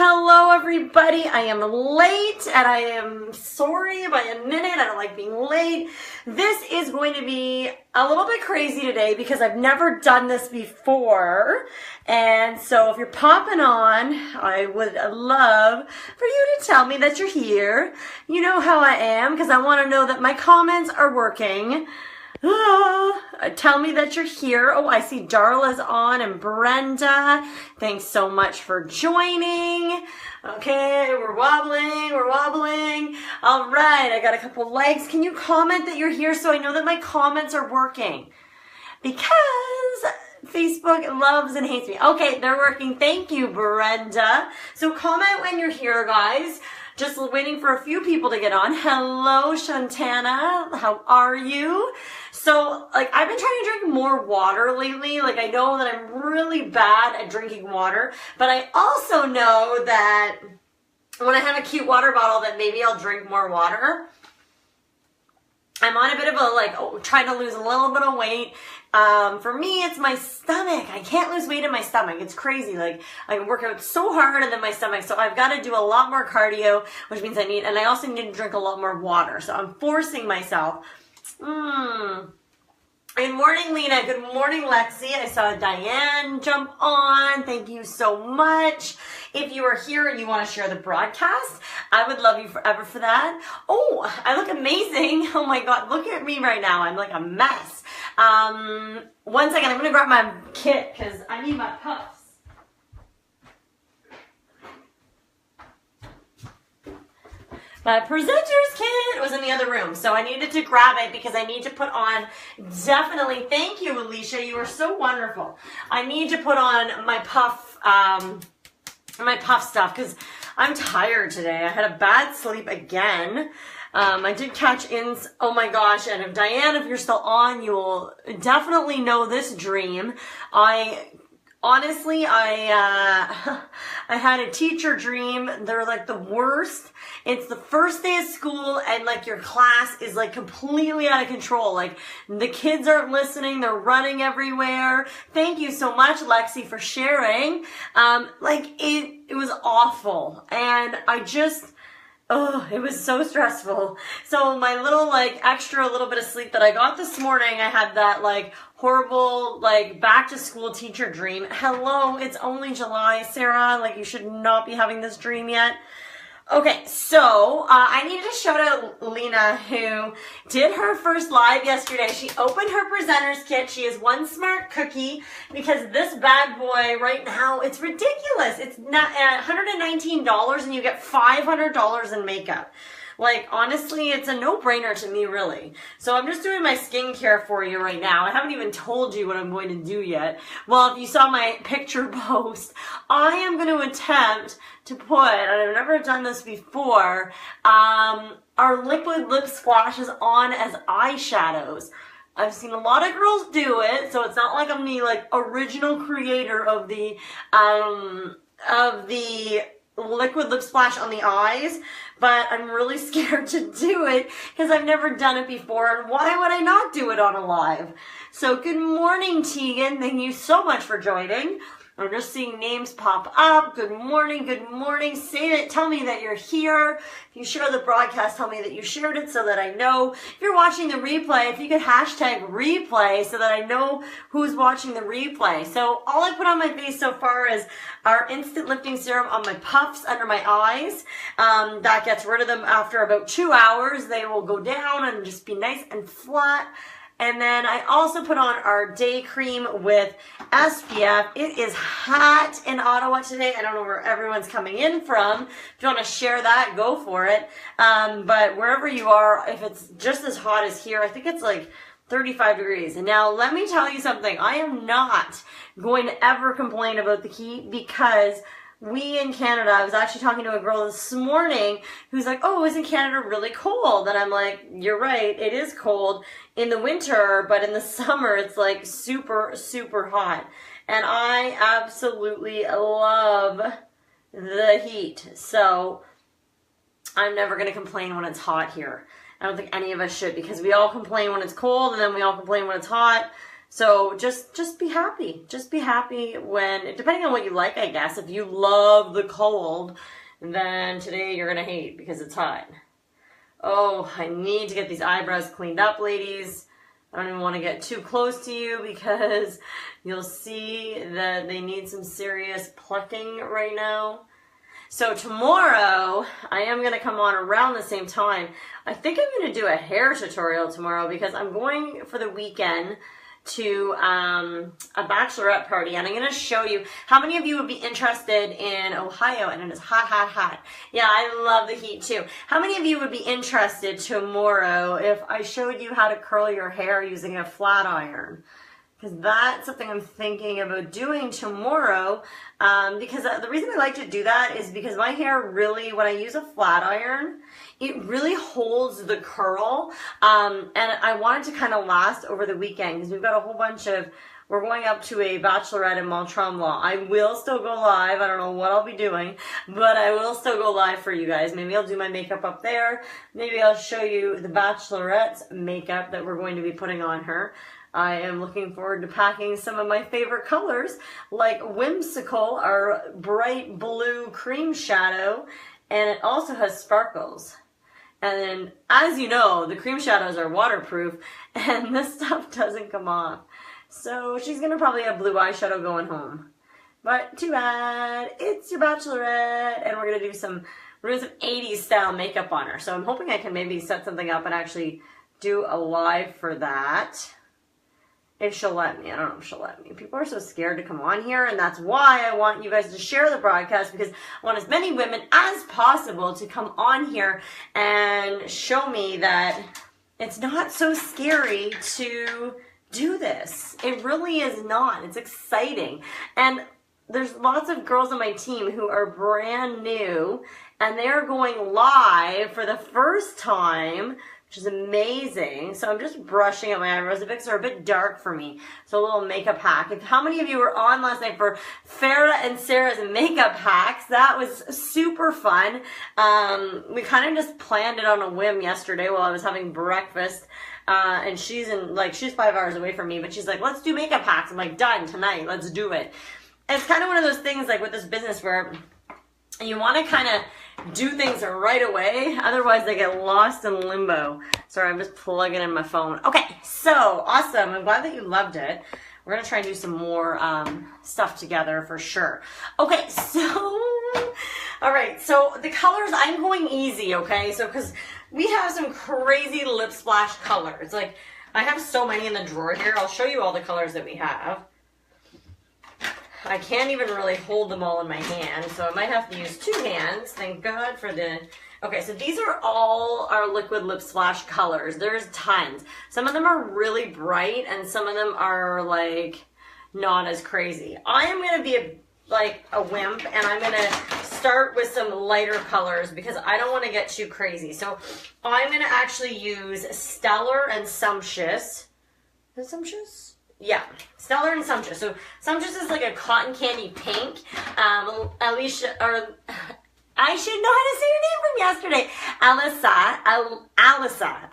Hello everybody, I am late and I am sorry by a minute. I don't like being late. This is going to be a little bit crazy today because I've never done this before. And so if you're popping on, I would love for you to tell me that you're here. You know how I am because I want to know that my comments are working. Tell me that you're here. Oh, I see Darla's on and Brenda. Thanks so much for joining. Okay, we're wobbling. All right, I got a couple likes. Can you comment that you're here so I know that my comments are working? Because Facebook loves and hates me. Okay, they're working. Thank you, Brenda. So comment when you're here, guys. Just waiting for a few people to get on. Hello, Shantana. How are you? So, I've been trying to drink more water lately. I know that I'm really bad at drinking water, but I also know that when I have a cute water bottle that maybe I'll drink more water. I'm on a bit of a, trying to lose a little bit of weight. For me, it's my stomach. I can't lose weight in my stomach. It's crazy. I can work out so hard and then my stomach. So I've got to do a lot more cardio, which means and I also need to drink a lot more water. So I'm forcing myself. Good morning, Lena. Good morning, Lexi. I saw Diane jump on. Thank you so much. If you are here and you want to share the broadcast, I would love you forever for that. Oh, I look amazing. Oh my God, look at me right now. I'm like a mess. 1 second, I'm going to grab my kit because I need my puffs. My presenter's kit was in the other room, so I needed to grab it because I need to put on, definitely, thank you, Alicia, you are so wonderful. I need to put on my puff stuff because I'm tired today. I had a bad sleep again. I did catch ins. Oh my gosh. And if Diane, if you're still on, you will definitely know this dream. Honestly, I had a teacher dream. They're the worst. It's the first day of school and your class is completely out of control. The kids aren't listening. They're running everywhere. Thank you so much, Lexi, for sharing. It was awful. And it was so stressful. So my little extra little bit of sleep that I got this morning, I had that horrible back to school teacher dream. Hello, it's only July, Sarah. You should not be having this dream yet. Okay, so I needed to shout out Lena, who did her first live yesterday. She opened her presenter's kit. She is one smart cookie because this bad boy right now, it's ridiculous. It's not $119 and you get $500 in makeup. Honestly, it's a no-brainer to me, really. So I'm just doing my skincare for you right now. I haven't even told you what I'm going to do yet. Well, if you saw my picture post, I am going to attempt to put, and I've never done this before, our liquid lip splashes on as eyeshadows. I've seen a lot of girls do it, so it's not like I'm the original creator of the liquid lip splash on the eyes, but I'm really scared to do it because I've never done it before, and why would I not do it on a live? So good morning, Tegan. Thank you so much for joining. I'm just seeing names pop up. Good morning. Say it. Tell me that you're here. If you share the broadcast, tell me that you shared it so that I know. If you're watching the replay, if you could hashtag replay so that I know who's watching the replay. So all I put on my face so far is our instant lifting serum on my puffs under my eyes. That gets rid of them after about 2 hours. They will go down and just be nice and flat. And then I also put on our day cream with SPF. It is hot in Ottawa today. I don't know where everyone's coming in from. If you want to share that, go for it. But wherever you are, if it's just as hot as here, I think it's 35 degrees. And now let me tell you something. I am not going to ever complain about the heat because we in Canada, I was actually talking to a girl this morning who's like, oh, isn't Canada really cold? And I'm like, you're right, it is cold in the winter, but in the summer it's super, super hot. And I absolutely love the heat. So I'm never going to complain when it's hot here. I don't think any of us should because we all complain when it's cold and then we all complain when it's hot. So just be happy. Just be happy when, depending on what you like, I guess. If you love the cold, then today you're going to hate because it's hot. Oh, I need to get these eyebrows cleaned up, ladies. I don't even want to get too close to you because you'll see that they need some serious plucking right now. So tomorrow, I am going to come on around the same time. I think I'm going to do a hair tutorial tomorrow because I'm going for the weekend to a bachelorette party, and I'm going to show you how many of you would be interested in Ohio, and it is hot, hot, hot. Yeah, I love the heat too. How many of you would be interested tomorrow if I showed you how to curl your hair using a flat iron? Because that's something I'm thinking about doing tomorrow. Because the reason I like to do that is because my hair really, when I use a flat iron, it really holds the curl. And I want it to kind of last over the weekend because we've got a whole bunch of, we're going up to a bachelorette in Mont-Tremblant. I will still go live. I don't know what I'll be doing, but I will still go live for you guys. Maybe I'll do my makeup up there. Maybe I'll show you the bachelorette's makeup that we're going to be putting on her. I am looking forward to packing some of my favorite colors, like Whimsical, our bright blue cream shadow, and it also has sparkles. And then, as you know, the cream shadows are waterproof, and this stuff doesn't come off. So she's going to probably have blue eyeshadow going home. But too bad, it's your bachelorette, and we're going to do some 80s style makeup on her. So I'm hoping I can maybe set something up and actually do a live for that. If she'll let me. I don't know if she'll let me. People are so scared to come on here, and that's why I want you guys to share the broadcast, because I want as many women as possible to come on here and show me that it's not so scary to do this. It really is not. It's exciting. And there's lots of girls on my team who are brand new, and they're going live for the first time, which is amazing. So I'm just brushing up my eyebrows. The Vicks are a bit dark for me. So a little makeup hack. How many of you were on last night for Farrah and Sarah's makeup hacks? That was super fun. We kind of just planned it on a whim yesterday while I was having breakfast. And she's 5 hours away from me, but she's like, let's do makeup hacks. I'm like, done tonight. Let's do it. And it's kind of one of those things like with this business where you want to kind of do things right away, otherwise they get lost in limbo. Sorry, I'm just plugging in my phone. Okay, so awesome. I'm glad that you loved it. We're gonna try and do some more stuff together for sure. Okay, so all right, so the colors, I'm going easy, okay? So because we have some crazy lip splash colors. Like I have so many in the drawer here. I'll show you all the colors that we have. I can't even really hold them all in my hand, so I might have to use two hands. Thank God for the... Okay, so these are all our liquid lip splash colors. There's tons. Some of them are really bright, and some of them are, like, not as crazy. I am going to be a wimp, and I'm going to start with some lighter colors because I don't want to get too crazy. So I'm going to actually use Stellar and Sumptuous. Is it Sumptuous? Yeah, Stellar and Sumptuous. So Sumptuous is like a cotton candy pink. Alicia, or I should know how to say your name from yesterday.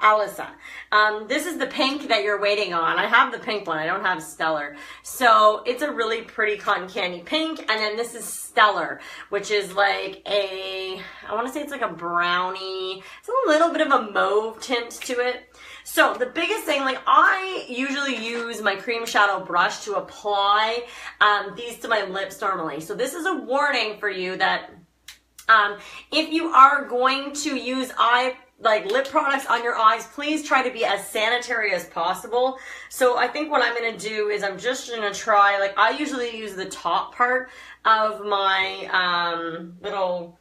Alyssa. This is the pink that you're waiting on. I have the pink one. I don't have Stellar. So it's a really pretty cotton candy pink. And then this is Stellar, which is like I want to say it's like a brownie. It's a little bit of a mauve tint to it. So the biggest thing, like I usually use my cream shadow brush to apply these to my lips normally. So this is a warning for you that if you are going to use lip products on your eyes, please try to be as sanitary as possible. So I think what I'm going to do is I'm just going to try, like I usually use the top part of my little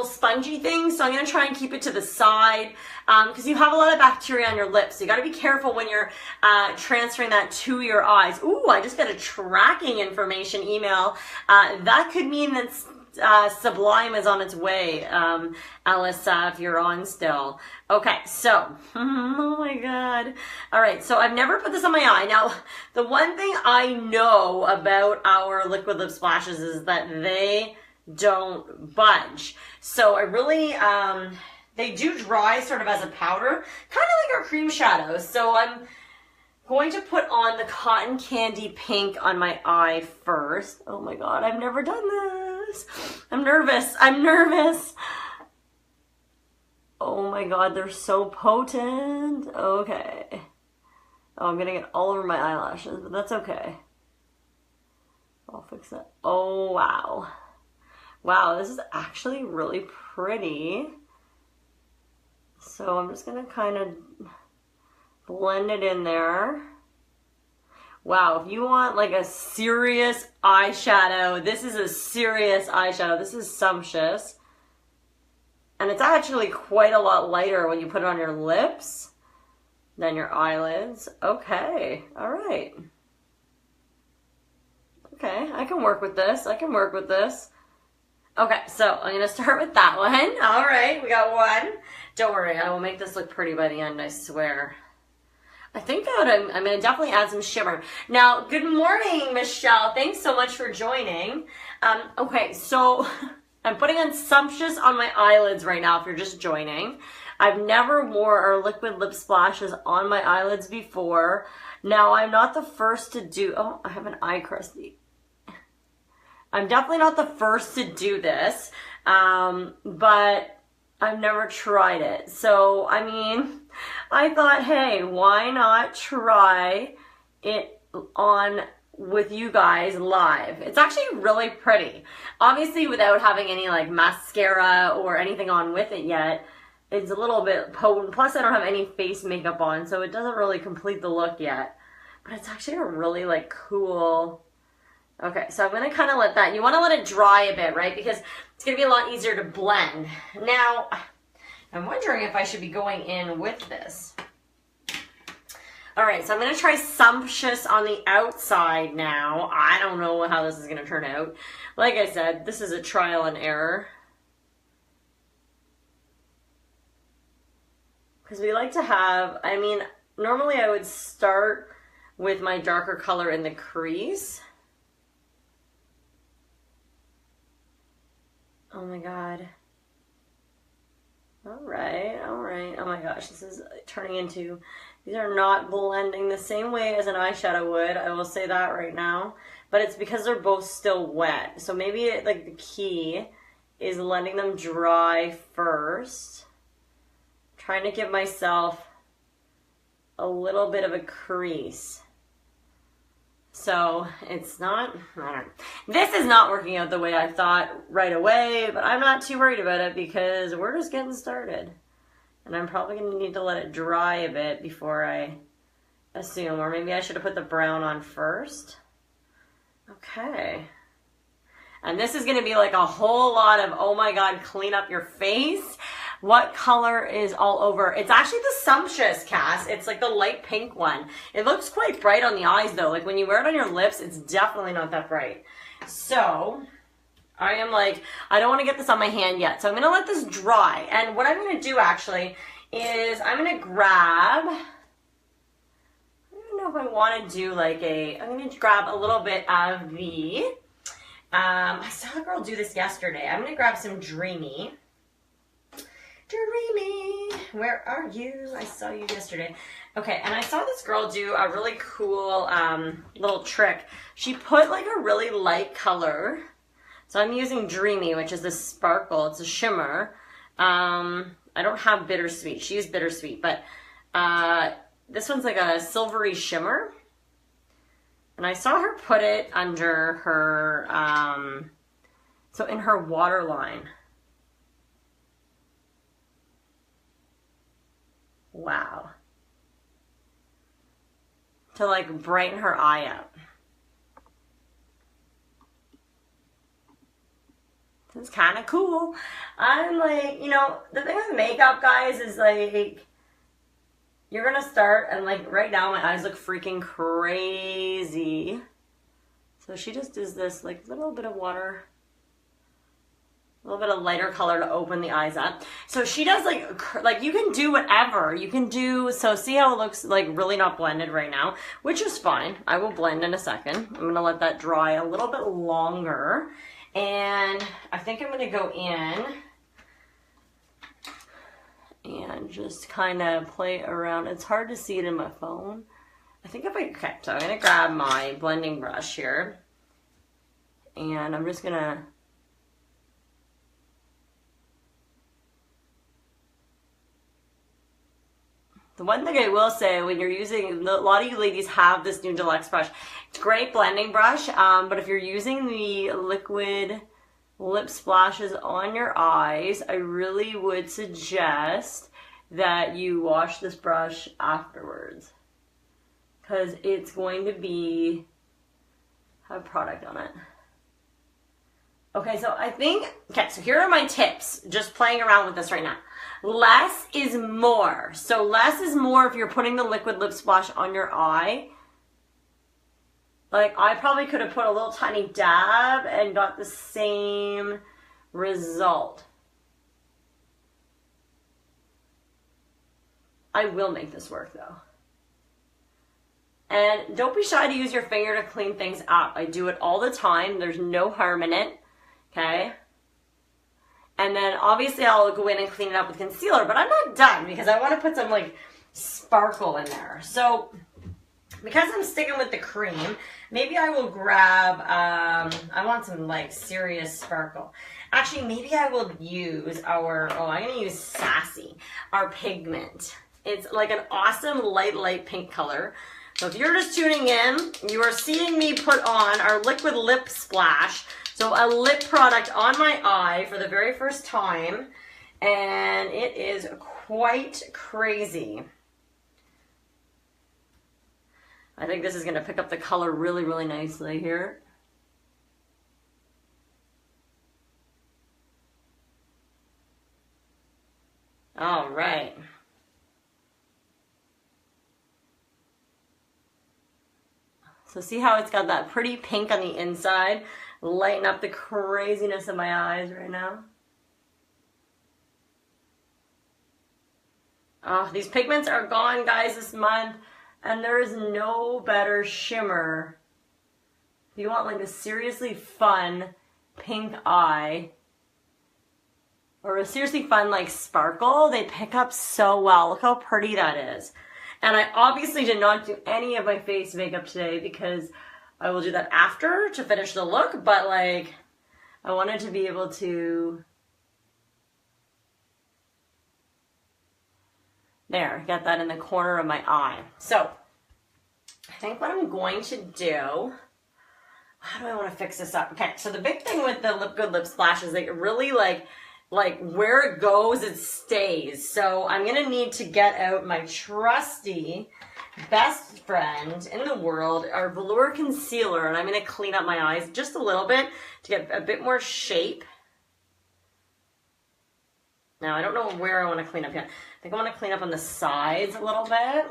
spongy thing. So I'm going to try and keep it to the side because you have a lot of bacteria on your lips. So you got to be careful when you're transferring that to your eyes. Ooh, I just got a tracking information email. That could mean that Sublime is on its way, Alyssa, if you're on still. Okay, so, oh my God. All right, so I've never put this on my eye. Now, the one thing I know about our liquid lip splashes is that they don't budge. So I really, they do dry sort of as a powder, kind of like our cream shadows. So I'm going to put on the Cotton Candy Pink on my eye first. Oh my God, I've never done this. I'm nervous. I'm nervous. Oh my God, they're so potent. Okay. Oh, I'm gonna get all over my eyelashes, but that's okay. I'll fix that. Oh, wow. Wow, this is actually really pretty. So I'm just gonna kind of blend it in there. Wow, if you want like a serious eyeshadow, this is a serious eyeshadow. This is Sumptuous. And it's actually quite a lot lighter when you put it on your lips than your eyelids. Okay, all right. Okay, I can work with this. I can work with this. Okay, so I'm gonna start with that one. All right, we got one. Don't worry, I will make this look pretty by the end, I swear. I think I'm gonna definitely add some shimmer. Now, good morning, Michelle. Thanks so much for joining. Okay, so I'm putting on Sumptuous on my eyelids right now if you're just joining. I've never wore our liquid lip splashes on my eyelids before. Now, I'm not the first to do, oh, I have an eye crusty. I'm definitely not the first to do this, but I've never tried it. So, I mean, I thought, hey, why not try it on with you guys live? It's actually really pretty. Obviously, without having any like mascara or anything on with it yet, it's a little bit potent. Plus, I don't have any face makeup on, so it doesn't really complete the look yet. But it's actually a really like cool. Okay, so I'm gonna kind of let that, you wanna let it dry a bit, right? Because it's gonna be a lot easier to blend. Now, I'm wondering if I should be going in with this. All right, so I'm gonna try Sumptuous on the outside now. I don't know how this is gonna turn out. Like I said, this is a trial and error. Because we like to have, I mean, normally I would start with my darker color in the crease. Oh my God. All right, all right. Oh my gosh, this is turning into, these are not blending the same way as an eyeshadow would. I will say that right now. But it's because they're both still wet. So maybe like the key is letting them dry first. Trying to give myself a little bit of a crease. So it's not, I don't know. This is not working out the way I thought right away, but I'm not too worried about it because we're just getting started. And I'm probably going to need to let it dry a bit before I assume, or maybe I should have put the brown on first. Okay. And this is going to be like a whole lot of, oh my God, clean up your face. What color is all over? It's actually the Sumptuous, Cass. It's like the light pink one. It looks quite bright on the eyes though. Like when you wear it on your lips, it's definitely not that bright. So I am like, I don't want to get this on my hand yet. So I'm going to let this dry. And what I'm going to do actually is I'm going to grab, I don't know if I want to do like I'm going to grab a little bit of the, I saw a girl do this yesterday. I'm going to grab some Dreamy. Dreamy, where are you? I saw you yesterday. Okay, and I saw this girl do a really cool little trick. She put like a really light color. So I'm using Dreamy, which is this sparkle. It's a shimmer. I don't have Bittersweet. She used Bittersweet, but this one's like a silvery shimmer. And I saw her put it under her, so in her waterline. Wow. To like brighten her eye up. This is kind of cool. I'm like, you know, the thing with makeup, guys, is like, you're gonna start and like right now my eyes look freaking crazy. So she just does this like little bit of water. A little bit of lighter color to open the eyes up. So she does like you can do whatever. You can do, so see how it looks like really not blended right now, which is fine. I will blend in a second. I'm going to let that dry a little bit longer. And I think I'm going to go in and just kind of play around. It's hard to see it in my phone. I think if I, okay, so I'm gonna grab my blending brush here, and I'm just gonna, the one thing I will say, when you're using, a lot of you ladies have this new deluxe brush. It's a great blending brush, but if you're using the liquid lip splashes on your eyes, I really would suggest that you wash this brush afterwards, because it's going to have product on it. Okay, so I think, okay, so here are my tips, just playing around with this right now. Less is more. So less is more if you're putting the liquid lip splash on your eye. Like, I probably could have put a little tiny dab and got the same result. I will make this work though. And don't be shy to use your finger to clean things up. I do it all the time. There's no harm in it, okay? And then obviously I'll go in and clean it up with concealer, but I'm not done because I want to put some like sparkle in there. So because I'm sticking with the cream, maybe I will grab, I want some like serious sparkle. Actually, maybe I will use I'm going to use Sassy, our pigment. It's like an awesome light pink color. So if you're just tuning in, you are seeing me put on our liquid lip splash. So a lip product on my eye for the very first time, and it is quite crazy. I think this is going to pick up the color really, really nicely here. All right. So see how it's got that pretty pink on the inside? Lighten up the craziness of my eyes right now. Oh, these pigments are gone, guys, this month. And there is no better shimmer. If you want like a seriously fun pink eye, or a seriously fun like sparkle, they pick up so well. Look how pretty that is. And I obviously did not do any of my face makeup today because I will do that after to finish the look, but like I wanted to be able to, there, get that in the corner of my eye. So I think what I'm going to do, how do I want to fix this up? Okay, so the big thing with the Good Lip Splash is like really like where it goes, it stays. So I'm gonna need to get out my trusty best friend in the world, our velour concealer, and I'm gonna clean up my eyes just a little bit to get a bit more shape. Now I don't know where I want to clean up yet. I think I want to clean up on the sides a little bit.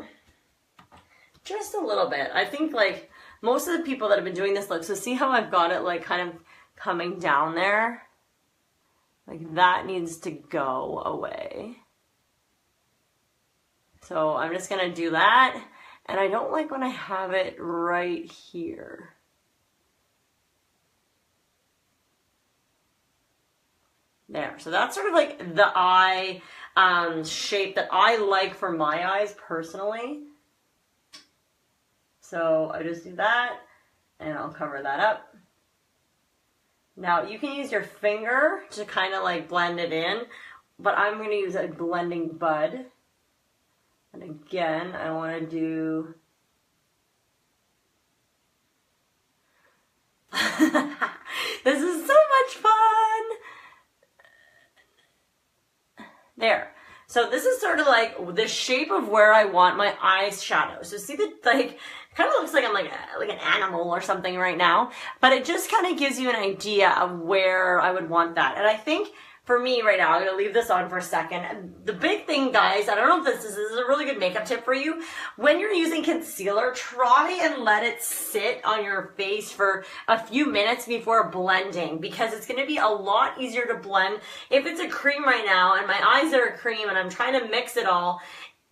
Just a little bit. I think like most of the people that have been doing this look, so see how I've got it like kind of coming down there? Like that needs to go away. So I'm just gonna do that. And I don't like when I have it right here. There, so that's sort of like the eye shape that I like for my eyes personally. So I just do that and I'll cover that up. Now you can use your finger to kind of like blend it in, but I'm going to use a blending bud. And again, I want to do this is so much fun. There. So this is sort of like the shape of where I want my eyeshadow. So see that like kind of looks like I'm like an animal or something right now, but it just kind of gives you an idea of where I would want that. And I think for me right now, I'm going to leave this on for a second. And the big thing, guys, I don't know if this is a really good makeup tip for you. When you're using concealer, try and let it sit on your face for a few minutes before blending, because it's going to be a lot easier to blend. If it's a cream right now and my eyes are a cream and I'm trying to mix it all,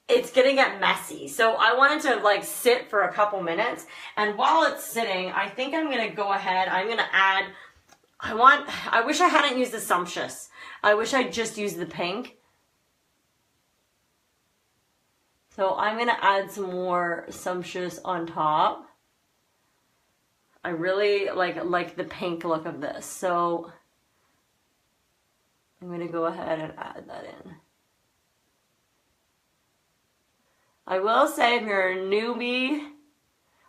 it's going to get messy. So I wanted to like sit for a couple minutes. And while it's sitting, I think I'm going to go ahead. I'm going to add, I wish I hadn't used the Sumptuous. I wish I just used the pink. So I'm gonna add some more Sumptuous on top. I really like the pink look of this, so I'm gonna go ahead and add that in. I will say if you're a newbie,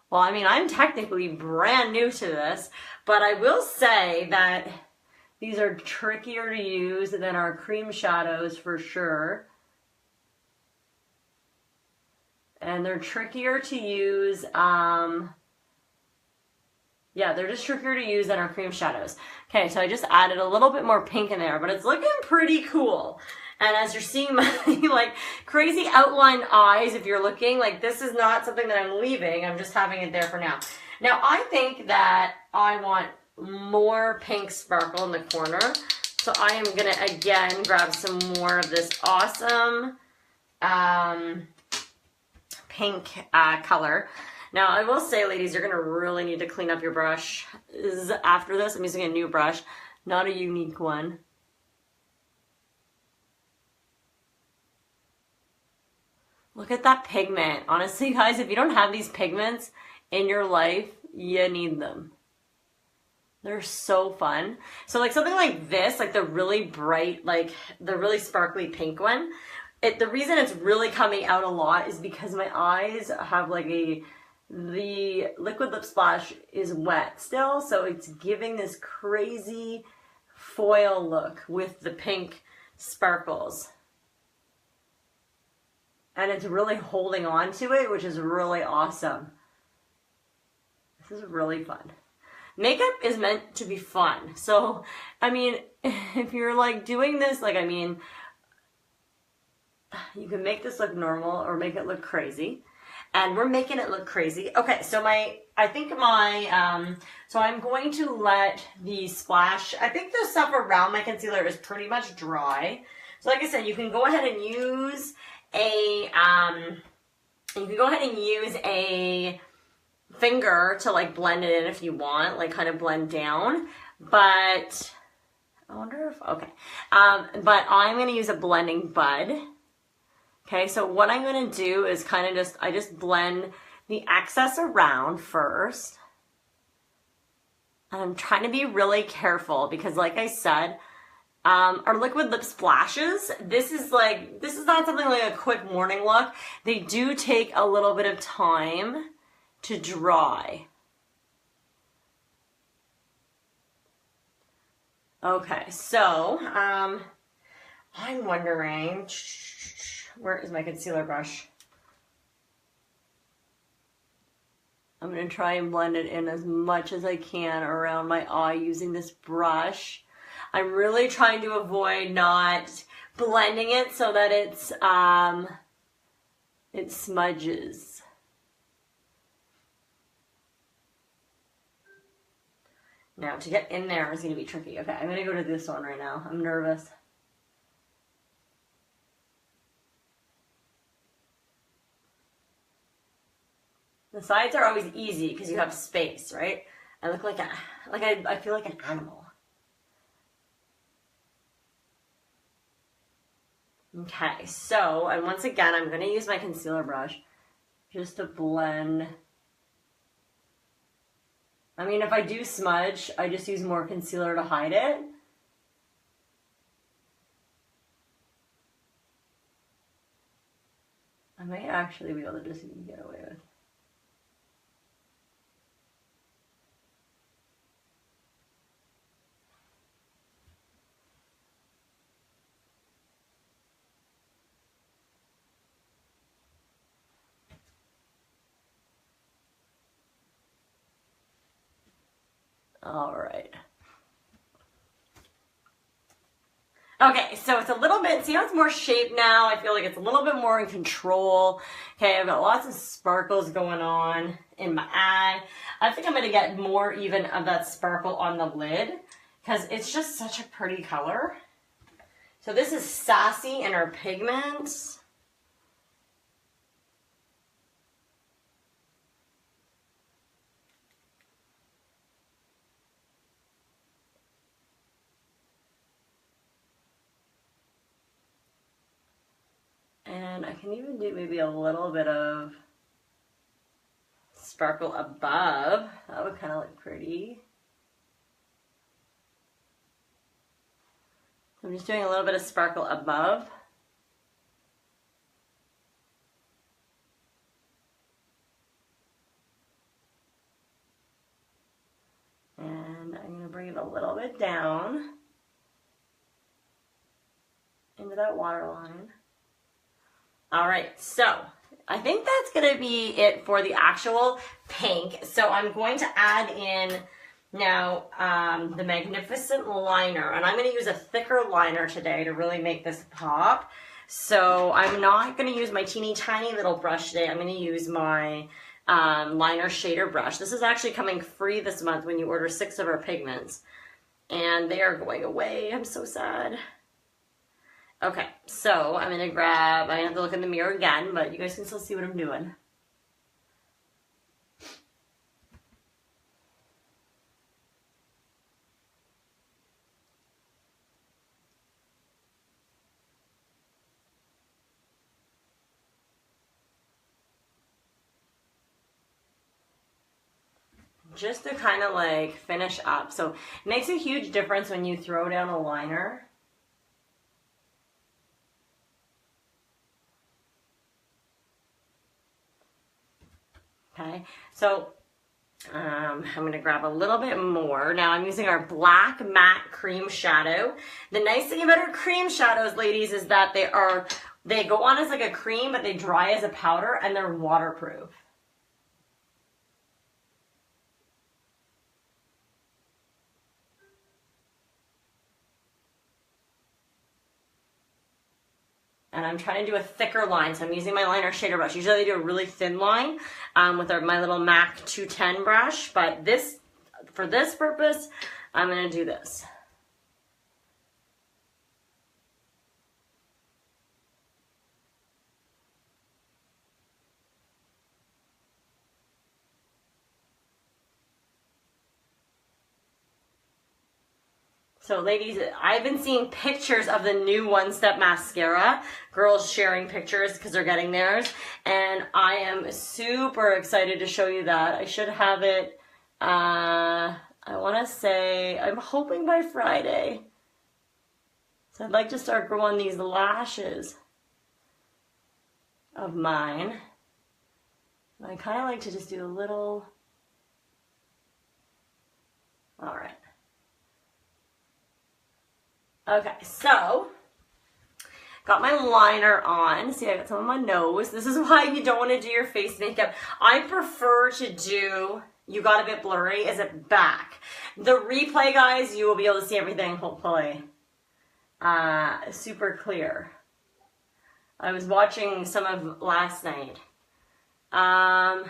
well, I mean, I'm technically brand new to this, but I will say that these are trickier to use than our cream shadows for sure. And they're trickier to use, yeah, they're just trickier to use than our cream shadows. Okay, so I just added a little bit more pink in there, but it's looking pretty cool. And as you're seeing my like crazy outlined eyes, if you're looking, like this is not something that I'm leaving. I'm just having it there for now. Now I think that I want more pink sparkle in the corner. So I am gonna again grab some more of this awesome pink color. Now I will say, ladies, you're gonna really need to clean up your brush after this. I'm using a new brush, not a Younique one. Look at that pigment. Honestly, guys, if you don't have these pigments in your life, you need them. They're so fun. So like something like this, like the really bright, like the really sparkly pink one, the reason it's really coming out a lot is because my eyes have like the liquid lip splash is wet still, so it's giving this crazy foil look with the pink sparkles. And it's really holding on to it, which is really awesome. This is really fun. Makeup is meant to be fun. So, I mean, if you're like doing this, like, I mean, you can make this look normal or make it look crazy. And we're making it look crazy. Okay, so so I'm going to let the splash, I think the stuff around my concealer is pretty much dry. So like I said, you can go ahead and use a finger to like blend it in if you want, like kind of blend down. But I wonder if, okay. But I'm going to use a blending bud. Okay, so what I'm going to do is kind of I just blend the excess around first. And I'm trying to be really careful because like I said, our liquid lip splashes, this is not something like a quick morning look. They do take a little bit of time to dry. Okay, so I'm wondering, where is my concealer brush? I'm going to try and blend it in as much as I can around my eye using this brush. I'm really trying to avoid not blending it so that it smudges. Now to get in there is going to be tricky. Okay, I'm going to go to this one right now. I'm nervous. The sides are always easy because you have space, right? I look like I feel like an animal. Okay, so, and once again, I'm going to use my concealer brush just to blend. I mean, if I do smudge, I just use more concealer to hide it. I might actually be able to just get away with. All right. Okay, so it's a little bit, see how it's more shaped now? I feel like it's a little bit more in control. Okay, I've got lots of sparkles going on in my eye. I think I'm going to get more even of that sparkle on the lid because it's just such a pretty color. So this is Sassy in her pigments. And I can even do maybe a little bit of sparkle above. That would kind of look pretty. I'm just doing a little bit of sparkle above. And I'm going to bring it a little bit down into that waterline. All right, so I think that's going to be it for the actual pink. So I'm going to add in now the Magnificent liner, and I'm going to use a thicker liner today to really make this pop. So I'm not going to use my teeny tiny little brush today. I'm going to use my liner shader brush. This is actually coming free this month when you order 6 of our pigments, and they are going away. I'm so sad. Okay, so I'm going to grab, I have to look in the mirror again, but you guys can still see what I'm doing. Just to kind of like finish up. So it makes a huge difference when you throw down a liner. Okay, so I'm going to grab a little bit more. Now I'm using our black matte cream shadow. The nice thing about our cream shadows, ladies, is that they go on as like a cream, but they dry as a powder, and they're waterproof. And I'm trying to do a thicker line, so I'm using my liner shader brush. Usually I do a really thin line with my little MAC 210 brush, but for this purpose, I'm going to do this. So ladies, I've been seeing pictures of the new One Step mascara, girls sharing pictures because they're getting theirs, and I am super excited to show you that. I should have it, I want to say, I'm hoping by Friday. So I'd like to start growing these lashes of mine. And I kind of like to just do a little, all right. Okay, so got my liner on. See, I got some on my nose. This is why you don't want to do your face makeup. I prefer to do, you got a bit blurry, is it back? The replay, guys, you will be able to see everything, hopefully, super clear. I was watching some of last night. All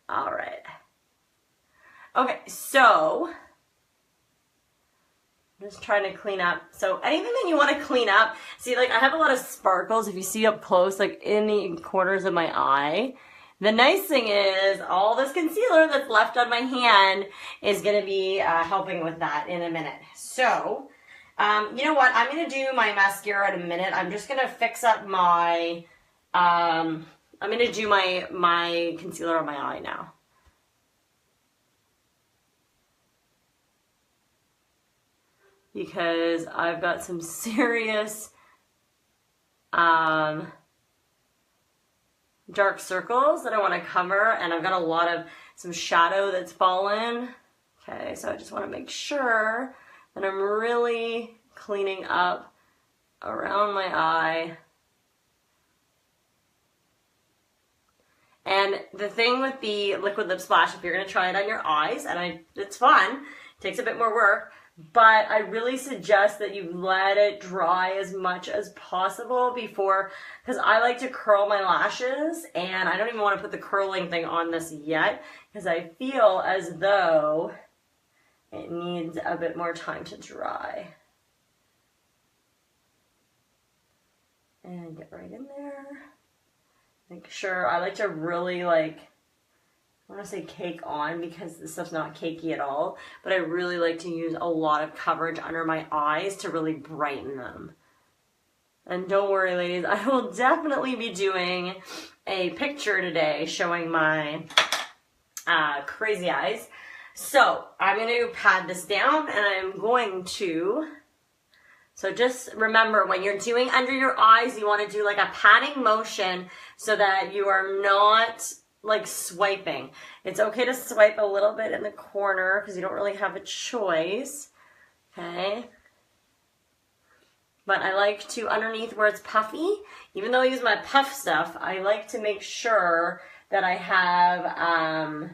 right. Okay, so I'm just trying to clean up. So anything that you want to clean up, see, like I have a lot of sparkles, if you see up close, like in the corners of my eye. The nice thing is all this concealer that's left on my hand is going to be helping with that in a minute. So, you know what? I'm going to do my mascara in a minute. I'm just going to fix up my, I'm going to do my concealer on my eye now. Because I've got some serious dark circles that I want to cover, and I've got a lot of some shadow that's fallen. Okay, so I just want to make sure that I'm really cleaning up around my eye. And the thing with the liquid lip splash, if you're going to try it on your eyes, and it's fun, it takes a bit more work, but I really suggest that you let it dry as much as possible before, because I like to curl my lashes, and I don't even want to put the curling thing on this yet, because I feel as though it needs a bit more time to dry. And get right in there. Make sure, I like to really like, I want to say cake on because this stuff's not cakey at all, but I really like to use a lot of coverage under my eyes to really brighten them. And don't worry, ladies, I will definitely be doing a picture today showing my crazy eyes. So I'm going to pat this down, and I'm going to, so just remember, when you're doing under your eyes, you want to do like a patting motion so that you are not like swiping. It's okay to swipe a little bit in the corner because you don't really have a choice. Okay. But I like to, underneath where it's puffy, even though I use my puff stuff, I like to make sure that I have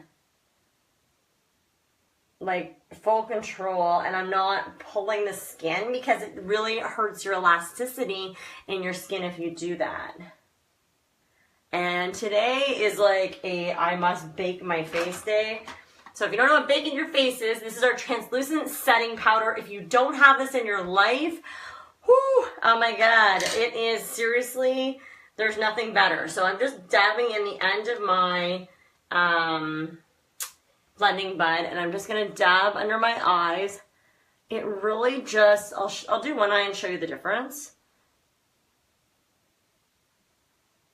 like full control and I'm not pulling the skin, because it really hurts your elasticity in your skin if you do that. And today is like a I must bake my face day. So if you don't know what baking your face is, this is our translucent setting powder. If you don't have this in your life, whoo, oh my God, it is seriously, there's nothing better. So I'm just dabbing in the end of my blending bud, and I'm just gonna dab under my eyes. It really just, I'll do one eye and show you the difference.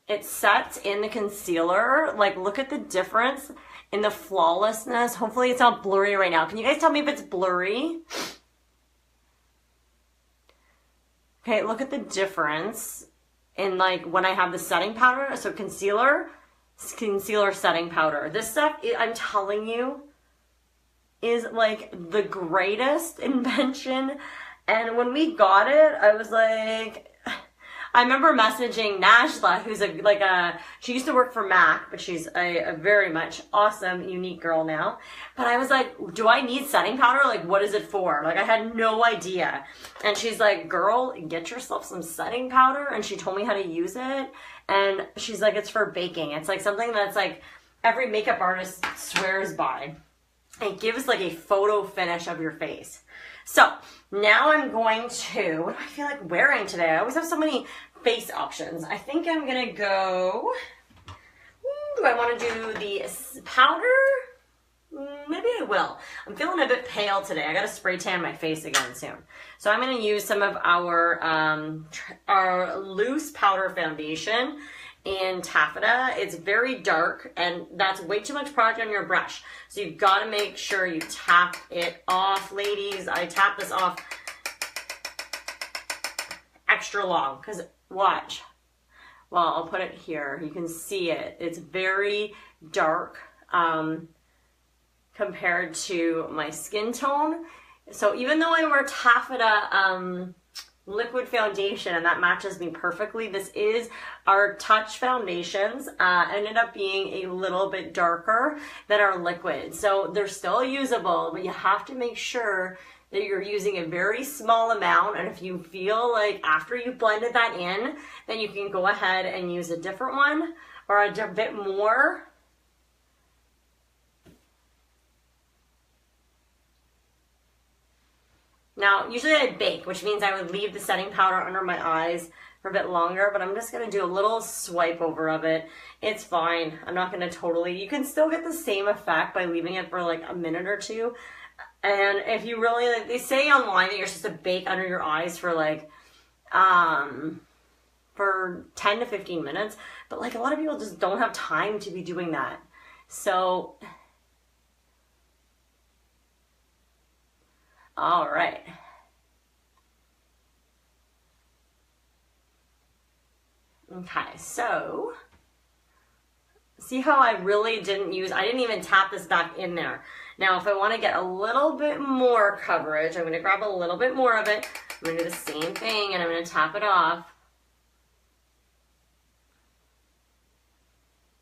It sets in the concealer. Like, look at the difference in the flawlessness. Hopefully it's not blurry right now. Can you guys tell me if it's blurry? Okay, look at the difference in like when I have the setting powder. So concealer setting powder. This stuff, I'm telling you, is like the greatest invention. And when we got it, I was like, I remember messaging Najla, who's she used to work for MAC, but she's a very much awesome, Younique girl now. But I was like, do I need setting powder? Like, what is it for? Like, I had no idea. And she's like, girl, get yourself some setting powder. And she told me how to use it. And she's like, it's for baking. It's like something that's like every makeup artist swears by. It gives like a photo finish of your face. So now I'm going to, what do I feel like wearing today? I always have so many face options. I think I'm going to go, do I want to do the powder? Maybe I will. I'm feeling a bit pale today. I got to spray tan my face again soon. So I'm going to use some of our loose powder foundation in Taffeta. It's very dark, and that's way too much product on your brush. So you've got to make sure you tap it off, ladies. I tap this off extra long, because watch. Well, I'll put it here. You can see it. It's very dark compared to my skin tone. So even though I wear Taffeta liquid foundation, and that matches me perfectly, this is our Touch foundations, ended up being a little bit darker than our liquid. So they're still usable, but you have to make sure that you're using a very small amount. And if you feel like after you've blended that in, then you can go ahead and use a different one or a bit more. Now, usually I bake, which means I would leave the setting powder under my eyes for a bit longer, but I'm just going to do a little swipe over of it. It's fine. I'm not going to totally, you can still get the same effect by leaving it for like a minute or two. And if you really, like, they say online that you're supposed to bake under your eyes for like, for 10 to 15 minutes, but like a lot of people just don't have time to be doing that. So, all right. Okay, so see how I really didn't even tap this back in there. Now, if I want to get a little bit more coverage, I'm going to grab a little bit more of it. I'm going to do the same thing, and I'm going to tap it off.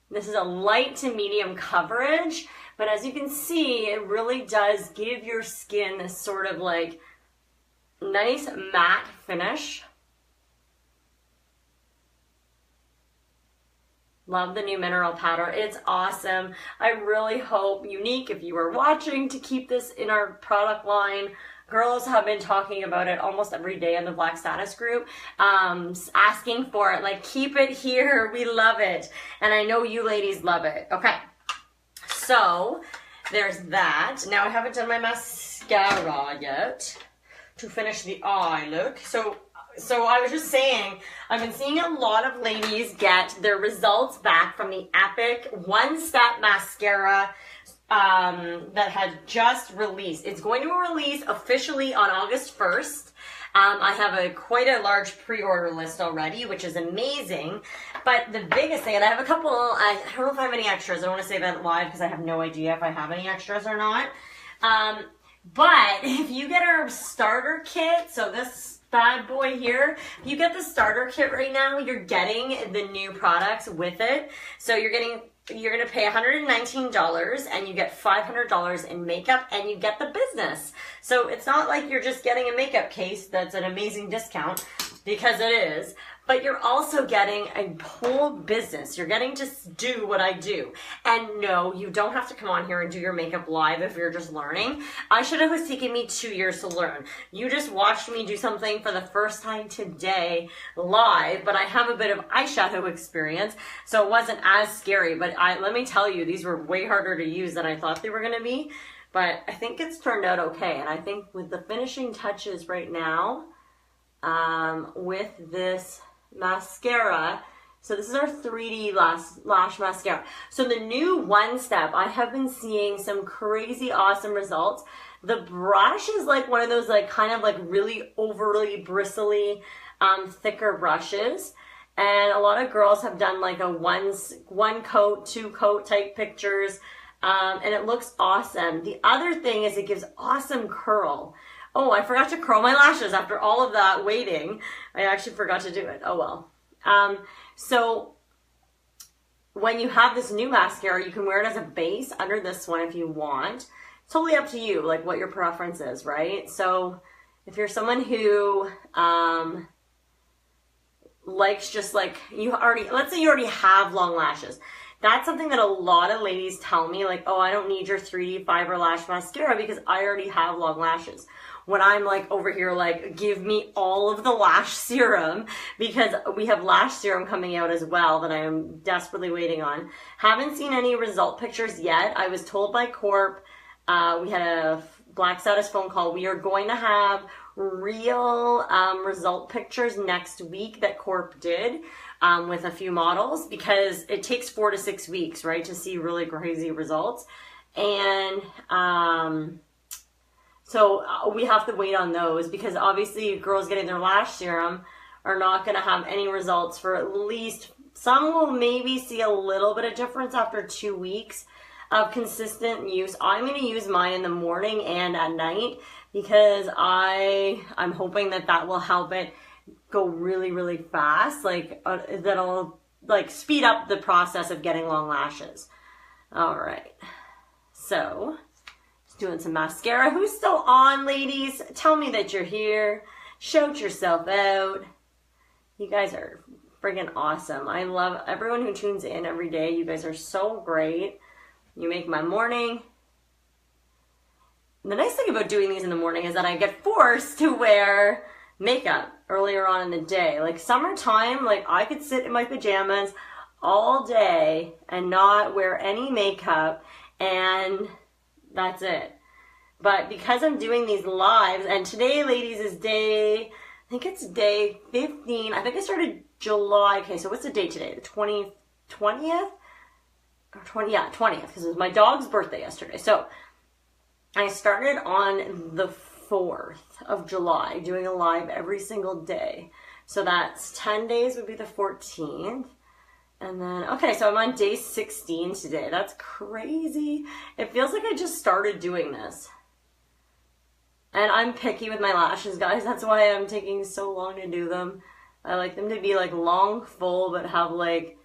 This is a light to medium coverage, but as you can see, it really does give your skin this sort of like nice matte finish. Love the new mineral powder. It's awesome. I really hope, Younique, if you are watching, to keep this in our product line. Girls have been talking about it almost every day in the Black Status group, asking for it. Like, keep it here. We love it. And I know you ladies love it. Okay. So, there's that. Now, I haven't done my mascara yet to finish the eye look. So, So I was just saying, I've been seeing a lot of ladies get their results back from the Epic One Step Mascara that had just released. It's going to release officially on August 1st. I have quite a large pre-order list already, which is amazing. But the biggest thing, and I have a couple, I don't know if I have any extras. I don't want to say that live because I have no idea if I have any extras or not. But if you get our starter kit, so this bad boy here, if you get the starter kit right now, you're getting the new products with it. So you're going to pay $119 and you get $500 in makeup and you get the business. So it's not like you're just getting a makeup case that's an amazing discount, because it is, but you're also getting a whole business. You're getting to do what I do. And no, you don't have to come on here and do your makeup live if you're just learning. Eyeshadow has taken me 2 years to learn. You just watched me do something for the first time today live, but I have a bit of eyeshadow experience, so it wasn't as scary. But let me tell you, these were way harder to use than I thought they were gonna be. But I think it's turned out okay. And I think with the finishing touches right now, with this mascara, so this is our 3D lash mascara. So the new One Step, I have been seeing some crazy awesome results. The brush is like one of those like kind of like really overly bristly, thicker brushes. And a lot of girls have done like a one coat, 2 coat type pictures. And it looks awesome. The other thing is it gives awesome curl. Oh, I forgot to curl my lashes after all of that waiting. I actually forgot to do it. Oh well. So when you have this new mascara, you can wear it as a base under this one if you want. It's totally up to you, like what your preference is, right? So if you're someone who likes just like, let's say you already have long lashes. That's something that a lot of ladies tell me, like, oh, I don't need your 3D fiber lash mascara because I already have long lashes. When I'm like over here, like, give me all of the lash serum, because we have lash serum coming out as well that I am desperately waiting on. Haven't seen any result pictures yet. I was told by Corp, we had a Black Status phone call, we are going to have real result pictures next week that Corp did. With a few models, because it takes 4 to 6 weeks, right, to see really crazy results. And so we have to wait on those, because obviously girls getting their lash serum are not going to have any results for at least, some will maybe see a little bit of difference after 2 weeks of consistent use. I'm going to use mine in the morning and at night, because I'm hoping that will help it go really, really fast, like that'll like speed up the process of getting long lashes. All right, so just doing some mascara. Who's still on, ladies? Tell me that you're here. Shout yourself out. You guys are friggin' awesome. I love everyone who tunes in every day. You guys are so great. You make my morning. And the nice thing about doing these in the morning is that I get forced to wear makeup earlier on in the day. Like summertime, like I could sit in my pajamas all day and not wear any makeup, and that's it. But because I'm doing these lives, and today, ladies, is I think it's day 15. I think I started July. Okay, so what's the date today? The 20th? Or 20, yeah, 20th, because it was my dog's birthday yesterday. So I started on the 4th of July, doing a live every single day. So that's 10 days would be the 14th. And then, okay, so I'm on day 16 today. That's crazy. It feels like I just started doing this. And I'm picky with my lashes, guys. That's why I'm taking so long to do them. I like them to be like long, full, but have like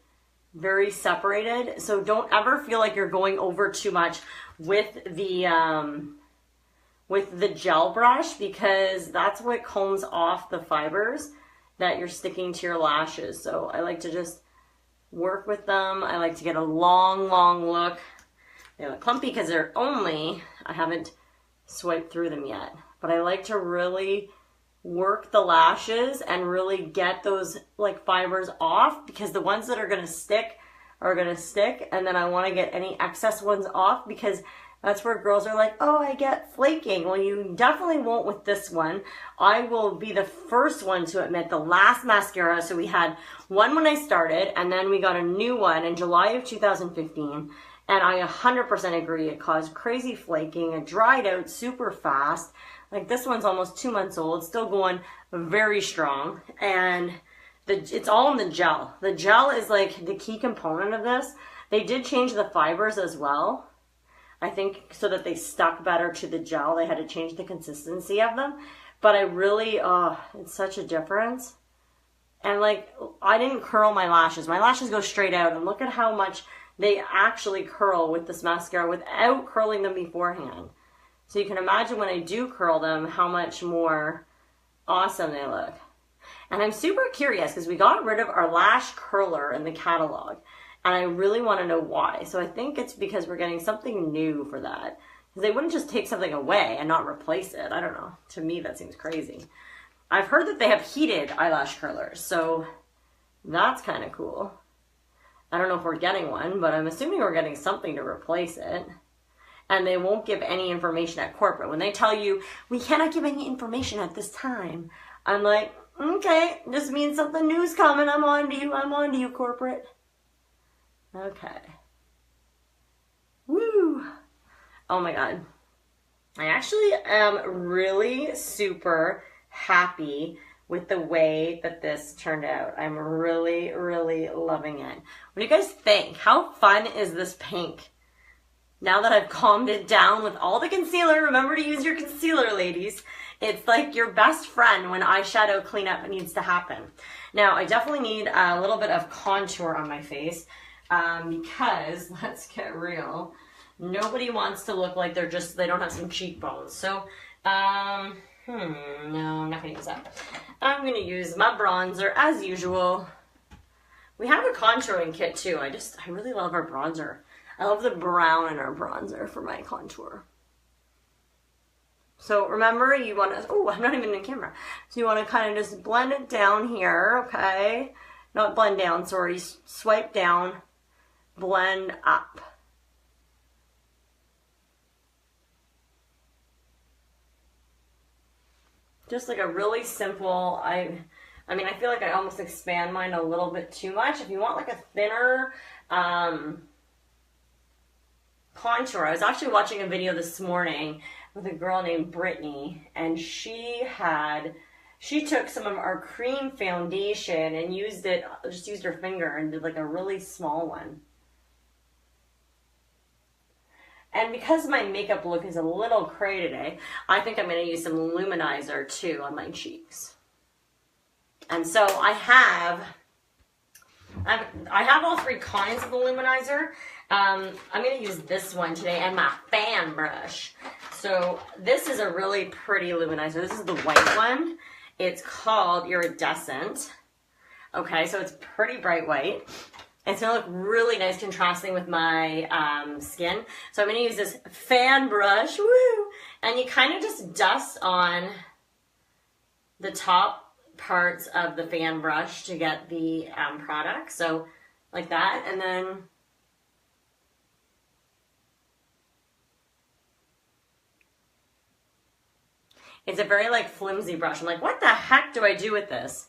very separated. So don't ever feel like you're going over too much with the gel brush, because that's what combs off the fibers that you're sticking to your lashes. So I like to just work with them. I like to get a long, long look. They look clumpy because I haven't swiped through them yet. But I like to really work the lashes and really get those like fibers off, because the ones that are going to stick are going to stick. And then I want to get any excess ones off, because That's where girls are like, oh, I get flaking. Well, you definitely won't with this one. I will be the first one to admit the last mascara. So we had one when I started, and then we got a new one in July of 2015. And I 100% agree. It caused crazy flaking. It dried out super fast. Like this one's almost 2 months old, still going very strong. And it's all in the gel. The gel is like the key component of this. They did change the fibers as well. I think so that they stuck better to the gel. They had to change the consistency of them. But I really, it's such a difference. And like, I didn't curl my lashes. My lashes go straight out. And look at how much they actually curl with this mascara without curling them beforehand. So you can imagine when I do curl them, how much more awesome they look. And I'm super curious because we got rid of our lash curler in the catalog. And I really want to know why. So I think it's because we're getting something new for that. Because they wouldn't just take something away and not replace it. I don't know. To me, that seems crazy. I've heard that they have heated eyelash curlers. So that's kind of cool. I don't know if we're getting one, but I'm assuming we're getting something to replace it. And they won't give any information at corporate. When they tell you, we cannot give any information at this time, I'm like, okay, this means something new's coming. I'm on to you. I'm on to you, corporate. Okay. Woo! Oh my God. I actually am really super happy with the way that this turned out. I'm really, really loving it. What do you guys think? How fun is this pink? Now that I've calmed it down with all the concealer, remember to use your concealer, ladies. It's like your best friend when eyeshadow cleanup needs to happen. Now, I definitely need a little bit of contour on my face. Because, let's get real, nobody wants to look like they don't have some cheekbones. So, no, I'm not going to use that. I'm going to use my bronzer as usual. We have a contouring kit too. I really love our bronzer. I love the brown in our bronzer for my contour. So remember, you want to, oh, I'm not even in camera. So you want to kind of just blend it down here, okay? Not blend down, sorry, swipe down. Blend up. Just like a really simple, I mean, I feel like I almost expand mine a little bit too much. If you want like a thinner contour, I was actually watching a video this morning with a girl named Brittany, and she took some of our cream foundation and used her finger and did like a really small one. And because my makeup look is a little cray today, I think I'm going to use some luminizer too on my cheeks. And so I have all three kinds of the luminizer. I'm going to use this one today and my fan brush. So this is a really pretty luminizer. This is the white one. It's called Iridescent. Okay, so it's pretty bright white. It's going to look really nice contrasting with my skin. So I'm going to use this fan brush, woo! And you kind of just dust on the top parts of the fan brush to get the product. So like that, and then it's a very like flimsy brush. I'm like, what the heck do I do with this?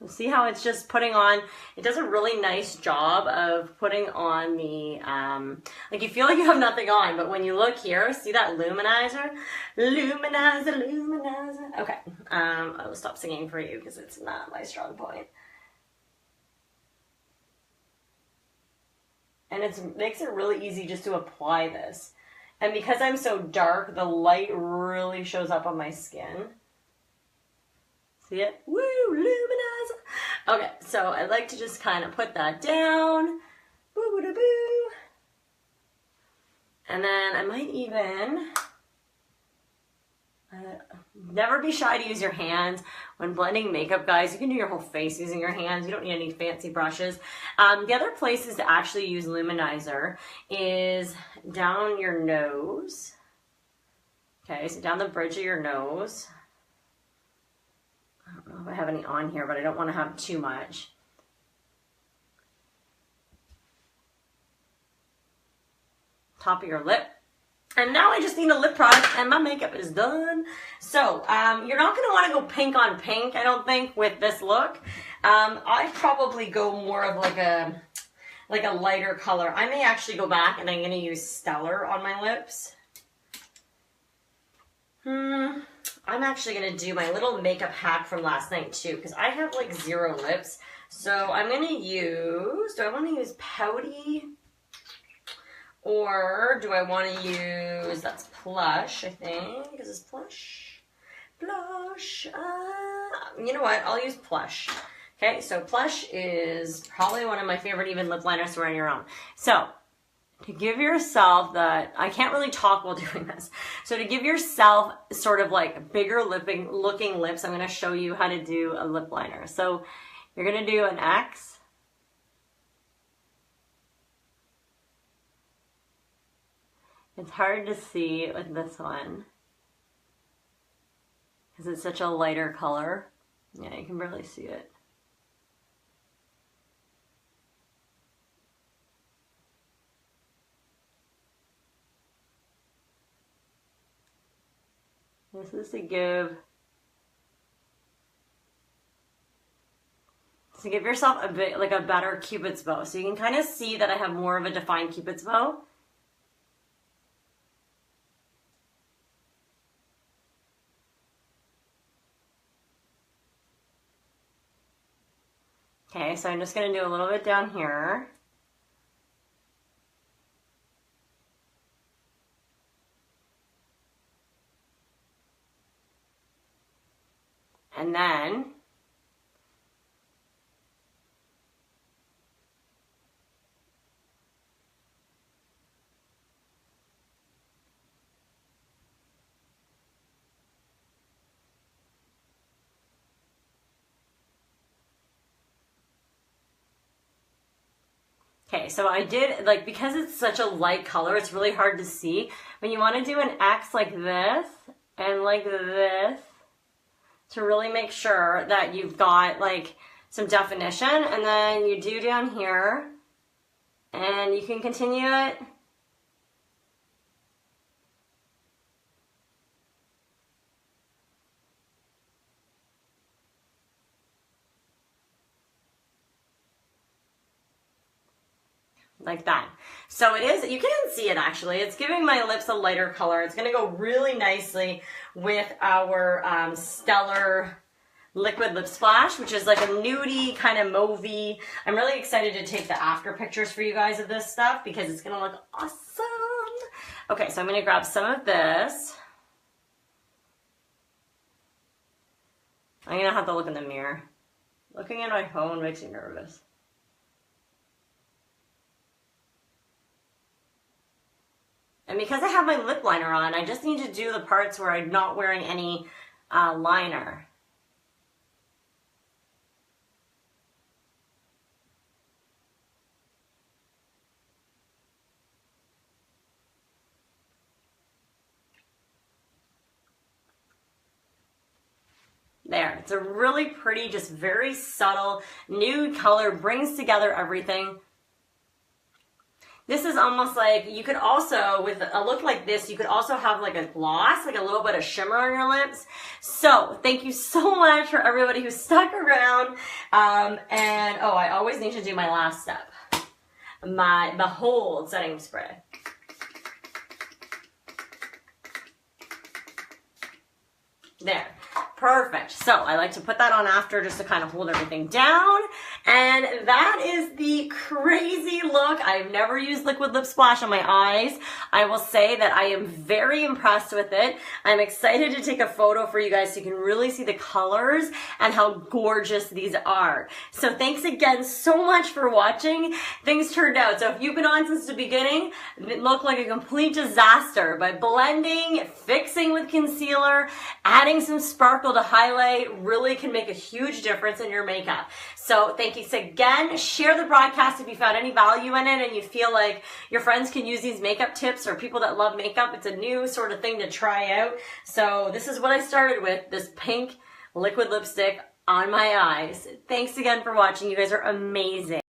See how it's just putting on, it does a really nice job of putting on the, like you feel like you have nothing on, but when you look here, see that luminizer? Luminizer, luminizer. Okay, I will stop singing for you because it's not my strong point. And it makes it really easy just to apply this. And because I'm so dark, the light really shows up on my skin. See it? Woo, luminizer. Okay, so I like to just kind of put that down. Boo, boo, boo, boo. And then I might even, never be shy to use your hands when blending makeup, guys. You can do your whole face using your hands. You don't need any fancy brushes. The other places to actually use luminizer is down your nose. Okay, so down the bridge of your nose. I don't know if I have any on here, but I don't want to have too much. Top of your lip. And now I just need a lip product and my makeup is done. So, you're not going to want to go pink on pink, I don't think, with this look. I'd probably go more of like a lighter color. I may actually go back and I'm going to use Stellar on my lips. I'm actually going to do my little makeup hack from last night too, because I have like 0 lips. So I'm going to use, do I want to use Pouty? Or do I want to use, that's Plush, I think. Is this Plush? Plush. You know what? I'll use Plush. Okay, so Plush is probably one of my favorite even lip liners to wear on your own. So, to give yourself that, I can't really talk while doing this. So to give yourself sort of like bigger looking lips, I'm going to show you how to do a lip liner. So you're going to do an X. It's hard to see with this one because it's such a lighter color. Yeah, you can barely see it. This is to give yourself a bit like a better Cupid's bow. So you can kind of see that I have more of a defined Cupid's bow. Okay, so I'm just going to do a little bit down here. And then okay, so I did, like, because it's such a light color, it's really hard to see. When you want to do an X like this and like this, to really make sure that you've got like some definition, and then you do down here and you can continue it. Like that. So it is, you can't see it actually. It's giving my lips a lighter color. It's going to go really nicely with our Stellar liquid lip splash, which is like a nudie kind of mauvey. I'm really excited to take the after pictures for you guys of this stuff because it's going to look awesome. Okay, so I'm going to grab some of this. I'm going to have to look in the mirror. Looking at my phone makes me nervous. And because I have my lip liner on, I just need to do the parts where I'm not wearing any liner. There, it's a really pretty, just very subtle nude color, brings together everything. This is almost like, you could also, with a look like this, you could also have like a gloss, like a little bit of shimmer on your lips. So thank you so much for everybody who stuck around. And oh, I always need to do my last step. The hold setting spray. There. Perfect. So I like to put that on after just to kind of hold everything down. And that is the crazy look. I've never used liquid lip splash on my eyes. I will say that I am very impressed with it. I'm excited to take a photo for you guys so you can really see the colors and how gorgeous these are. So thanks again so much for watching. Things turned out. So if you've been on since the beginning, it looked like a complete disaster. But blending, fixing with concealer, adding some sparkle to highlight really can make a huge difference in your makeup. So thank you again. Share the broadcast if you found any value in it and you feel like your friends can use these makeup tips, or people that love makeup. It's a new sort of thing to try out. So this is what I started with, this pink liquid lipstick on my eyes. Thanks again for watching. You guys are amazing.